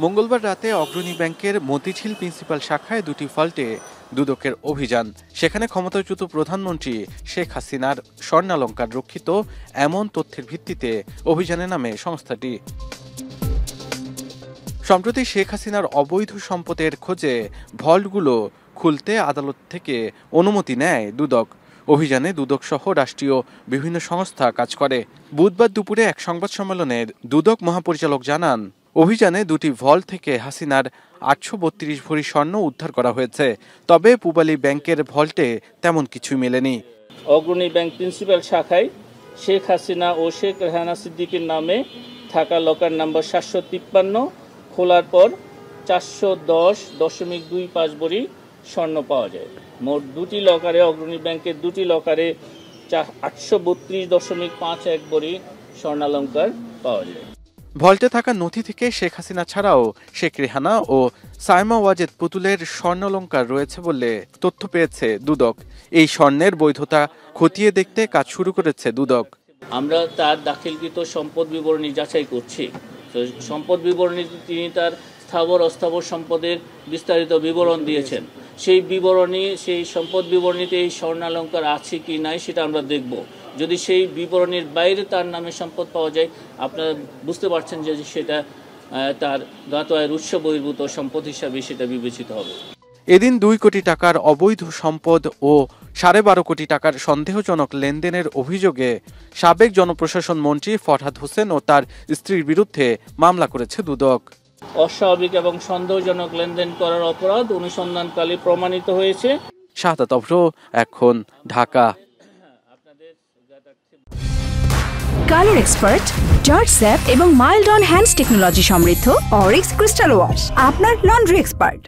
মঙ্গলবার রাতে অগ্রণী ব্যাংকের মতিঝিল প্রিন্সিপাল শাখায় দুটি ফল্টে দুদকের অভিযান। সেখানে ক্ষমতাচ্যুত প্রধানমন্ত্রী শেখ হাসিনার স্বর্ণালংকার রক্ষিত এমন তথ্যের ভিত্তিতে অভিযানে নামে সংস্থাটি। সম্প্রতি শেখ হাসিনার অবৈধ সম্পদের খোঁজে ভল্টগুলো খুলতে আদালত থেকে অনুমতি নেয় দুদক। অভিযানে দুদক সহ রাষ্ট্রীয় বিভিন্ন সংস্থা কাজ করে। বুধবার দুপুরে এক সংবাদ সম্মেলনে দুদক মহাপরিচালক জানান, অভিযানে দুটি ভল্ট থেকে হাসিনার 832 ভরি স্বর্ণ উদ্ধার করা হয়েছে। তবে পূবালী ব্যাংকের ভল্টে তেমন কিছুই মেলেনি। অগ্রণী ব্যাংক প্রিন্সিপাল শাখায় শেখ হাসিনা ও শেখ রেহানা সিদ্দিকীর নামে থাকা লকার নাম্বার 753 খোলার পর 410.25 ভরি স্বর্ণ পাওয়া যায়। মোট দুটি লকারে, অগ্রণী ব্যাংকের দুটি লকারে 832.51 ভরি স্বর্ণালংকার পাওয়া যায়। ভল্টে থাকা নথি থেকে শেখ হাসিনা ছাড়াও শেখ রেহানা ও সাইমা ওয়াজেদ পুতুলের স্বর্ণালংকার রয়েছে বলে তথ্য পেয়েছে দুদক। এই স্বর্ণের বৈধতা খতিয়ে দেখতে কাজ শুরু করেছে দুদক। আমরা তার দাখিলকৃত সম্পদ বিবরণী যাচাই করছি। তো সম্পদ বিবরণী তিনি তার স্থাবর অস্থাবর সম্পদের বিস্তারিত বিবরণ দিয়েছেন। সেই সম্পদ বিবরণীতে এই স্বর্ণালংকার আছে কি নাই সেটা আমরা দেখব। যদি সেই বিবরণীর বাইরে তার নামে সম্পদ পাওয়া যায়, আপনারা বুঝতে পারছেন যে সেটা তার জ্ঞাত আয়ের উৎস বহির্ভূত সম্পদ হিসাবে সেটা বিবেচিত হবে। এদিন 2 কোটি টাকার অবৈধ সম্পদ ও 12.5 কোটি টাকার সন্দেহজনক লেনদেনের অভিযোগে সাবেক জনপ্রশাসন মন্ত্রী ফরহাদ হোসেন ও তার স্ত্রীর বিরুদ্ধে মামলা করেছে দুদক। অস্বাভাবিক এবং সন্দেহজনক লেনদেন করার অপরাধ অনুসন্ধানকালে প্রমাণিত হয়েছে। শাহাদাত অভ্র, এখন Dhaka. Colour expert, George sap এবং মাইল্ড অন হ্যান্ডস টেকনোলজি সমৃদ্ধ অরিক্স ক্রিস্টাল ওয়াশ আপনার লন্ড্রি এক্সপার্ট।